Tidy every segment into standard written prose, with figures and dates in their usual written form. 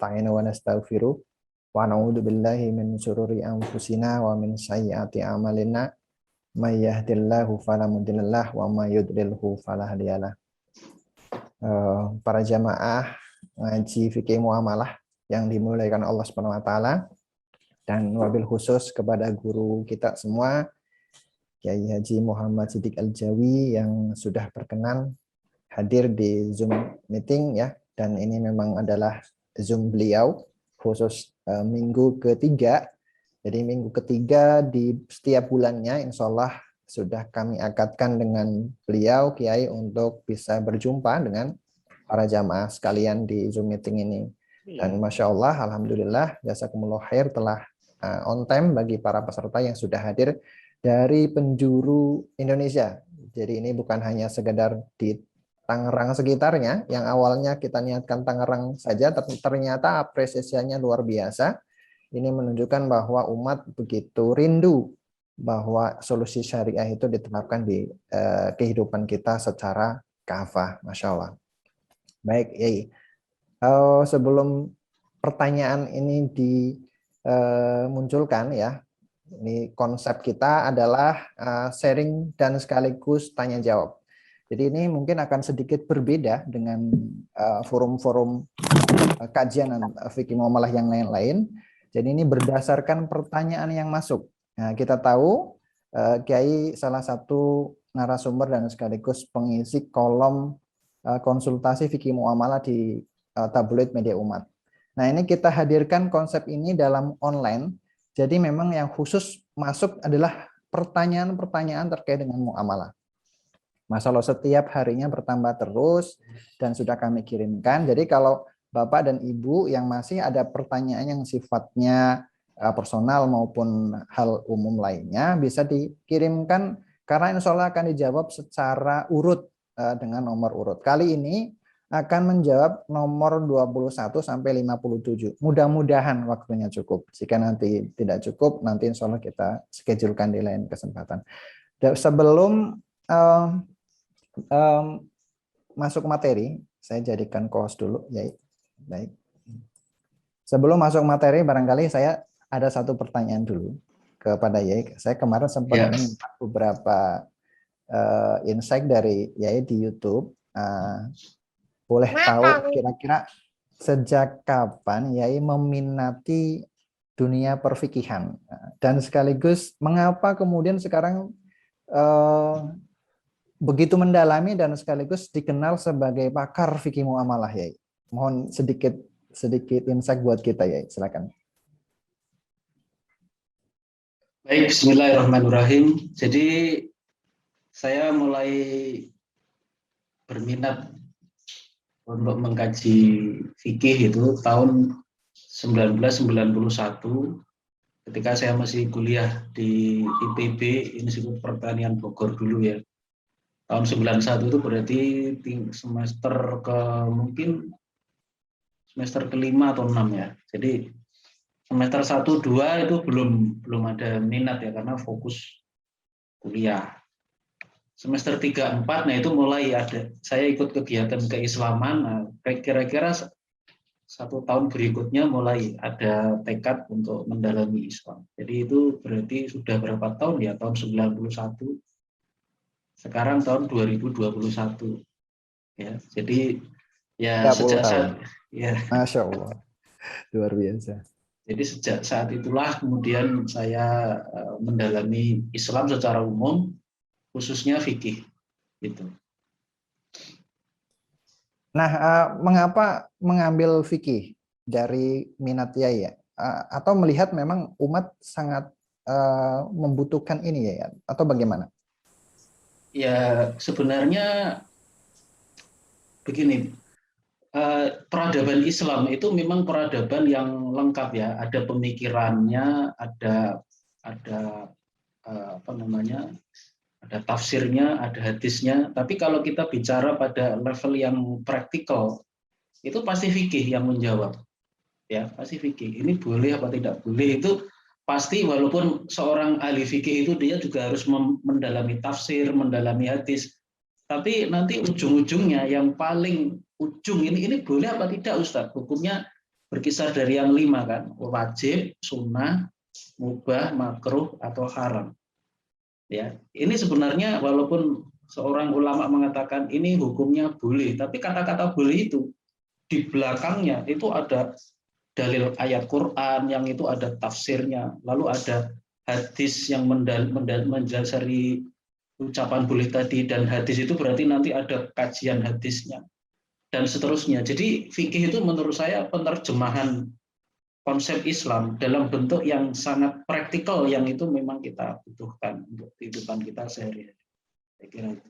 nasta'inu wa nastaghfiruh wa na'udzu billahi min syururi anfusina wa min sayyiati a'malina may yahdihillahu fala mudhillalah wa may yudlilhu fala hadiyalah. Para jamaah ngaji fikih muamalah yang dimuliakan Allah Subhanahu wa taala, dan wabil khusus kepada guru kita semua Kiai Haji Muhammad Siddiq Al-Jawi yang sudah berkenan hadir di Zoom meeting ya, dan ini memang adalah Zoom beliau khusus minggu ketiga. Jadi minggu ketiga di setiap bulannya insya Allah sudah kami akadkan dengan beliau Kiai untuk bisa berjumpa dengan para jamaah sekalian di Zoom meeting ini. Dan Masya Allah, Alhamdulillah, jazakumullah khair telah on time bagi para peserta yang sudah hadir dari penjuru Indonesia. Jadi ini bukan hanya sekedar di Tangerang sekitarnya, yang awalnya kita niatkan Tangerang saja, tapi ternyata apresiasinya luar biasa. Ini menunjukkan bahwa umat begitu rindu bahwa solusi syariah itu diterapkan di kehidupan kita secara kafah. Masya Allah. Baik, Yai. Sebelum pertanyaan ini dimunculkan ya, ini konsep kita adalah sharing dan sekaligus tanya jawab. Jadi ini mungkin akan sedikit berbeda dengan forum-forum kajian fikih muamalah yang lain-lain. Jadi ini berdasarkan pertanyaan yang masuk. Nah, kita tahu Kiai salah satu narasumber dan sekaligus pengisi kolom konsultasi fikih muamalah di tabloid media umat. Nah, ini kita hadirkan konsep ini dalam online. Jadi memang yang khusus masuk adalah pertanyaan-pertanyaan terkait dengan muamalah. Masalah setiap harinya bertambah terus dan sudah kami kirimkan. Jadi kalau Bapak dan Ibu yang masih ada pertanyaan yang sifatnya personal maupun hal umum lainnya bisa dikirimkan, karena insya Allah akan dijawab secara urut dengan nomor urut. Kali ini akan menjawab nomor 21 sampai 57. Mudah-mudahan waktunya cukup. Jika nanti tidak cukup, nanti insya Allah kita schedulekan di lain kesempatan. Sebelum masuk materi, saya jadikan co-host dulu. Ya, baik. Sebelum masuk materi, barangkali saya ada satu pertanyaan dulu kepada Yai. Saya kemarin sempat minta beberapa insight dari Yai di YouTube. Boleh tahu kira-kira sejak kapan Yai meminati dunia perfikihan, dan sekaligus mengapa kemudian sekarang begitu mendalami dan sekaligus dikenal sebagai pakar fikih muamalah, Yai? Mohon sedikit insight buat kita, Yai. Silakan. Baik, bismillahirrahmanirrahim. Jadi saya mulai berminat untuk mengkaji fikih itu tahun 1991 ketika saya masih kuliah di IPB, Institut Pertanian Bogor dulu ya. Tahun 91 itu berarti semester mungkin semester kelima atau 6 ya. Jadi semester 1, 2 itu belum ada minat ya, karena fokus kuliah. Semester 3, 4, nah itu mulai ada, saya ikut kegiatan keislaman, nah, kira-kira 1 tahun berikutnya mulai ada tekad untuk mendalami Islam. Jadi itu berarti sudah berapa tahun ya, tahun 91, sekarang tahun 2021. Ya, jadi ya sejak saat, ya. Masya Allah, luar biasa. Jadi sejak saat itulah kemudian saya mendalami Islam secara umum, khususnya fikih gitu. Nah, mengapa mengambil fikih dari minat Yai ya? Atau melihat memang umat sangat membutuhkan ini ya, atau bagaimana? Ya sebenarnya begini, peradaban Islam itu memang peradaban yang lengkap ya. Ada pemikirannya, ada apa namanya? Ada tafsirnya, ada hadisnya. Tapi kalau kita bicara pada level yang praktikal, itu pasti fikih yang menjawab. Ya, pasti fikih. Ini boleh apa tidak boleh itu pasti, walaupun seorang ahli fikih itu dia juga harus mendalami tafsir, mendalami hadis. Tapi nanti ujung-ujungnya yang paling ujung ini boleh apa tidak Ustadz? Hukumnya berkisar dari yang 5 kan, wajib, sunnah, mubah, makruh, atau haram. Ya, ini sebenarnya walaupun seorang ulama mengatakan ini hukumnya boleh, tapi kata-kata boleh itu di belakangnya itu ada dalil ayat Quran yang itu ada tafsirnya, lalu ada hadis yang mendasari ucapan boleh tadi, dan hadis itu berarti nanti ada kajian hadisnya dan seterusnya. Jadi fikih itu menurut saya penerjemahan konsep Islam dalam bentuk yang sangat praktikal yang itu memang kita butuhkan untuk kehidupan kita sehari-hari. Saya kira itu.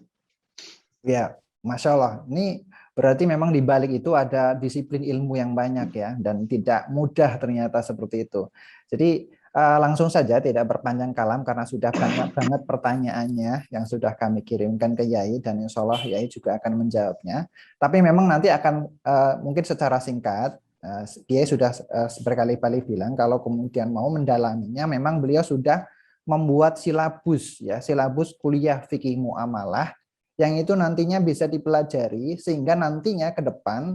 Ya, Masya Allah. Ini berarti memang di balik itu ada disiplin ilmu yang banyak ya, dan tidak mudah ternyata seperti itu. Jadi langsung saja tidak berpanjang kalam karena sudah banyak banget pertanyaannya yang sudah kami kirimkan ke Yai, dan insya Allah Yai juga akan menjawabnya. Tapi memang nanti akan mungkin secara singkat. Dia sudah berkali-kali bilang kalau kemudian mau mendalaminya, memang beliau sudah membuat silabus ya, silabus kuliah fikih muamalah yang itu nantinya bisa dipelajari sehingga nantinya ke depan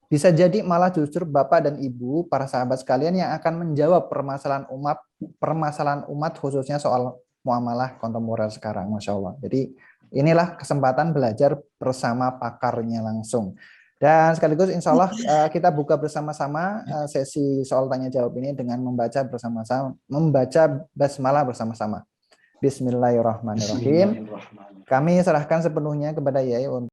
bisa jadi malah justru Bapak dan Ibu para sahabat sekalian yang akan menjawab permasalahan umat khususnya soal muamalah kontemporer sekarang, Masya Allah. Jadi inilah kesempatan belajar bersama pakarnya langsung. Dan sekaligus insya Allah kita buka bersama-sama sesi soal tanya jawab ini dengan membaca bersama-sama, membaca basmalah bersama-sama. Bismillahirrahmanirrahim. Kami serahkan sepenuhnya kepada Yai untuk